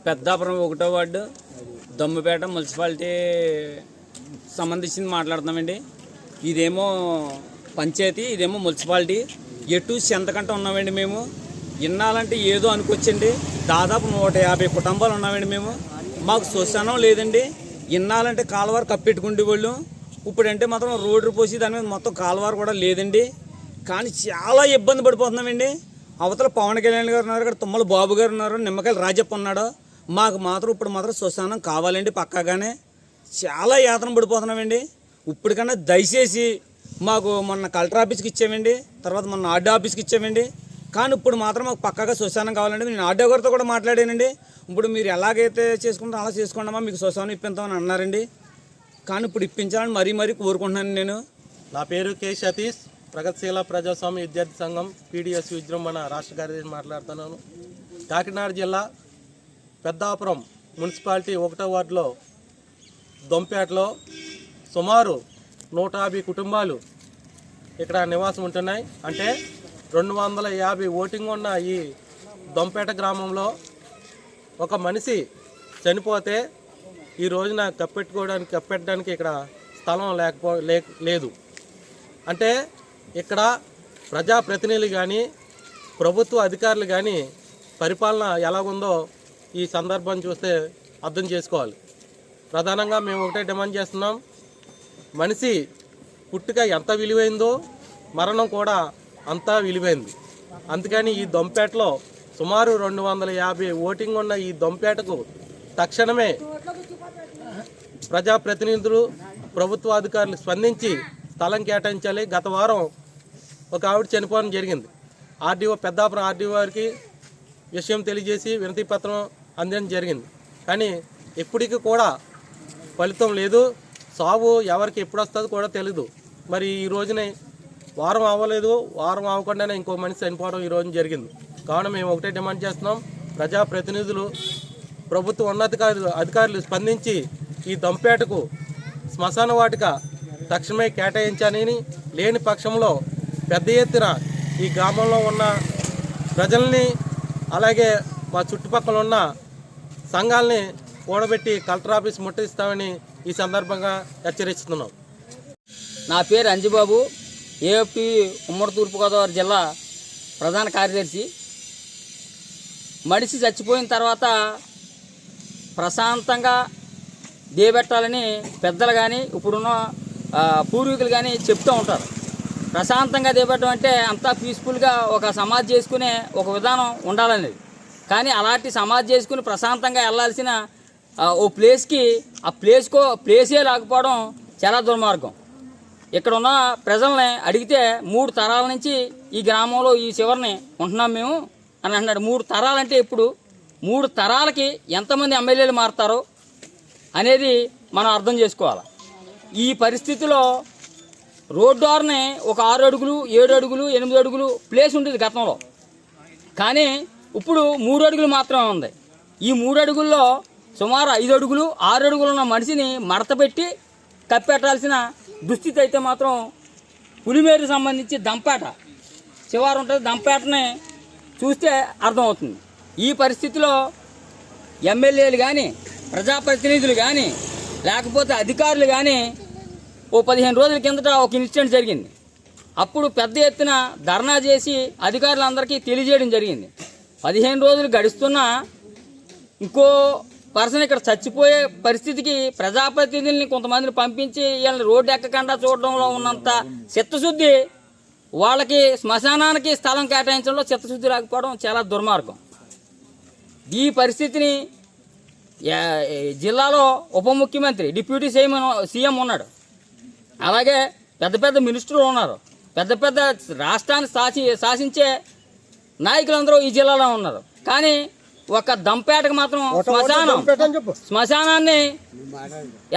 పెద్దాపురం 1వ ward దమ్ముపేట municipality సంబంధించింది మాట్లాడుతున్నామండి. ఇదేమో పంచాయతీ, ఇదేమో మున్సిపాలిటీ. ఎటు చెంతకంట ఉన్నామండి మేము. ఇన్నాళ్ళంటే ఏదో అనుకొచ్చండి. దాదాపు 150 కుటుంబాలు ఉన్నామండి మేము. మాకు శ్మశానం లేదండి. ఇన్నాళ్ళంటే కాలువారు కప్పెట్టుకుంటే వాళ్ళు, ఇప్పుడంటే మాత్రం రోడ్డు పోసి దాని మీద మొత్తం కాలువారు కూడా లేదండి. కానీ చాలా ఇబ్బంది పడిపోతున్నామండి. అవతల పవన్ కళ్యాణ్ గారు ఉన్నారు, ఇక్కడ తుమ్మల బాబు గారు ఉన్నారు, నిమ్మకాయల రాజప్ప ఉన్నాడు. మాకు మాత్రం ఇప్పుడు మాత్రం శ్మశానం కావాలండి పక్కాగానే. చాలా యాతన పడిపోతున్నామండి. ఇప్పటికన్నా దయచేసి మాకు మొన్న కలెక్టర్ ఆఫీస్కి ఇచ్చామండి, తర్వాత మొన్న ఆర్డీ ఆఫీస్కి ఇచ్చామండి. కానీ ఇప్పుడు మాత్రం మాకు పక్కాగా శ్మశానం కావాలండి. నేను ఆర్డీ గారితో కూడా మాట్లాడానండి. ఇప్పుడు మీరు ఎలాగైతే చేసుకుంటారో అలా చేసుకోండమ్మా, మీకు శ్మశానం ఇప్పిస్తామని అన్నారండి. కానీ ఇప్పుడు ఇప్పించాలని మరీ కోరుకుంటున్నాను నేను. నా పేరు కె సతీష్, ప్రగతిశీల ప్రజాస్వామ్య విద్యార్థి సంఘం PDS విజృంభణ రాష్ట్ర కార్యదర్శి మాట్లాడుతున్నాను. కాకినాడ జిల్లా పెద్దాపురం మున్సిపాలిటీ 1వ వార్డులో దొంపేటలో సుమారు 150 కుటుంబాలు ఇక్కడ నివాసం ఉంటున్నాయి. అంటే 250 ఓటింగ్ ఉన్న ఈ దొంపేట గ్రామంలో ఒక మనిషి చనిపోతే ఈ రోజున కప్పెట్టడానికి ఇక్కడ స్థలం లేదు. అంటే ఇక్కడ ప్రజాప్రతినిధులు కానీ ప్రభుత్వ అధికారులు కానీ పరిపాలన ఎలాగుందో ఈ సందర్భం చూస్తే అర్థం చేసుకోవాలి. ప్రధానంగా మేము ఒకటే డిమాండ్ చేస్తున్నాం, మనిషి పుట్టుక ఎంత విలువైందో మరణం కూడా అంతా విలువైంది. అందుకని ఈ దొంపేటలో సుమారు 250 ఓటింగ్ ఉన్న ఈ దొంపేటకు తక్షణమే ప్రజాప్రతినిధులు ప్రభుత్వ అధికారులు స్పందించి స్థలం కేటాయించాలి. గత వారం ఒక ఆవిడ చనిపోవడం జరిగింది. పెద్దాపురం ఆర్డీఓ వారికి విషయం తెలియజేసి వినతి పత్రం అందడం జరిగింది. కానీ ఇప్పటికీ కూడా ఫలితం లేదు. సాగు ఎవరికి ఎప్పుడు వస్తుందో కూడా తెలియదు. మరి ఈ రోజునే వారం అవ్వలేదు, వారం అవ్వకుండానే ఇంకో మనిషి చనిపోవడం ఈ రోజు జరిగింది. కావున మేము ఒకటే డిమాండ్ చేస్తున్నాం, ప్రజాప్రతినిధులు ప్రభుత్వ అధికారులు స్పందించి ఈ దొంపేటకు శ్మశాన వాటిక తక్షణమే కేటాయించాలని, లేని పక్షంలో పెద్ద ఎత్తున ఈ గ్రామంలో ఉన్న ప్రజల్ని అలాగే మా చుట్టుపక్కల ఉన్న సంఘాలని కూడబెట్టి కలెక్టర్ ఆఫీస్ ముట్టడిస్తామని ఈ సందర్భంగా హెచ్చరిస్తున్నాం. నా పేరు అంజిబాబు, AFP ఉమ్మడి తూర్పుగోదావరి జిల్లా ప్రధాన కార్యదర్శి. మనిషి చచ్చిపోయిన తర్వాత ప్రశాంతంగా దేబెట్టాలని పెద్దలు కానీ ఇప్పుడున్న పూర్వీకులు కానీ చెప్తూ ఉంటారు. ప్రశాంతంగా దేబెట్టడం అంటే అంతా పీస్ఫుల్గా ఒక సమాధి చేసుకునే ఒక విధానం ఉండాలనేది. కానీ అలాంటి సమాధి చేసుకుని ప్రశాంతంగా వెళ్ళాల్సిన ఓ ప్లేస్కి ఆ ప్లేసే లేకపోవడం చాలా దుర్మార్గం. ఇక్కడ ఉన్న ప్రజల్ని అడిగితే 3 తరాల నుంచి ఈ గ్రామంలో ఈ చివరిని ఉంటున్నాం మేము అని అంటున్నాడు. 3 తరాలంటే ఇప్పుడు 3 తరాలకి ఎంతమంది ఎమ్మెల్యేలు మారుతారో అనేది మనం అర్థం చేసుకోవాలి. ఈ పరిస్థితిలో రోడ్డుని ఒక 6 అడుగులు 7 అడుగులు 8 అడుగులు ప్లేస్ ఉంటుంది గతంలో. కానీ ఇప్పుడు 3 అడుగులు మాత్రమే ఉంది. ఈ 3 అడుగుల్లో సుమారు 5 అడుగులు 6 అడుగులు ఉన్న మనిషిని మడత పెట్టి కప్పెట్టాల్సిన దుస్థితి అయితే మాత్రం పులిమేరుకు సంబంధించి దంపేట చివరి ఉంటుంది. దంపేటని చూస్తే అర్థమవుతుంది. ఈ పరిస్థితిలో ఎమ్మెల్యేలు కానీ ప్రజాప్రతినిధులు కానీ లేకపోతే అధికారులు కానీ ఓ 15 రోజుల కిందట ఒక ఇన్సిడెంట్ జరిగింది. అప్పుడు పెద్ద ఎత్తున ధర్నా చేసి అధికారులందరికీ తెలియజేయడం జరిగింది. 15 రోజులు గడుస్తున్నా ఇంకో పర్సన్ ఇక్కడ చచ్చిపోయే పరిస్థితికి ప్రజాప్రతినిధుల్ని కొంతమందిని పంపించి వీళ్ళని రోడ్డు ఎక్కకుండా చూడడంలో ఉన్నంత చిత్తశుద్ధి వాళ్ళకి శ్మశానానికి స్థలం కేటాయించడంలో చిత్తశుద్ధి రాకపోవడం చాలా దుర్మార్గం. ఈ పరిస్థితిని జిల్లాలో ఉప ముఖ్యమంత్రి డిప్యూటీ సీఎం ఉన్నాడు, అలాగే పెద్ద మినిస్టర్లు ఉన్నారు, పెద్ద రాష్ట్రాన్ని శాసించే నాయకులందరూ ఈ జిల్లాలో ఉన్నారు. కానీ ఒక దంపేటకు మాత్రం శ్మశానాన్ని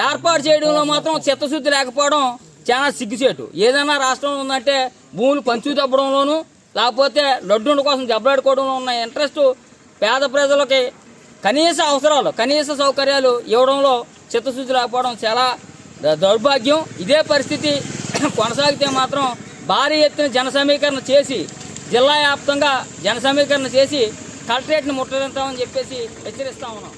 ఏర్పాటు చేయడంలో మాత్రం చిత్తశుద్ధి లేకపోవడం చాలా సిగ్గుచేటు. ఏదైనా రాష్ట్రంలో ఉందంటే భూములు పంచు దబ్బడంలోనూ లేకపోతే లడ్డుండ కోసం దెబ్బలాడుకోవడంలో ఉన్న ఇంట్రెస్ట్ పేద ప్రజలకి కనీస అవసరాలు కనీస సౌకర్యాలు ఇవ్వడంలో చిత్తశుద్ధి లేకపోవడం చాలా దౌర్భాగ్యం. ఇదే పరిస్థితి కొనసాగితే మాత్రం భారీ ఎత్తున జన సమీకరణ చేసి జిల్లా వ్యాప్తంగా జన సమీకరణ చేసి కలెక్టరేట్ని ముట్టడిస్తామని చెప్పేసి హెచ్చరిస్తా ఉన్నాం.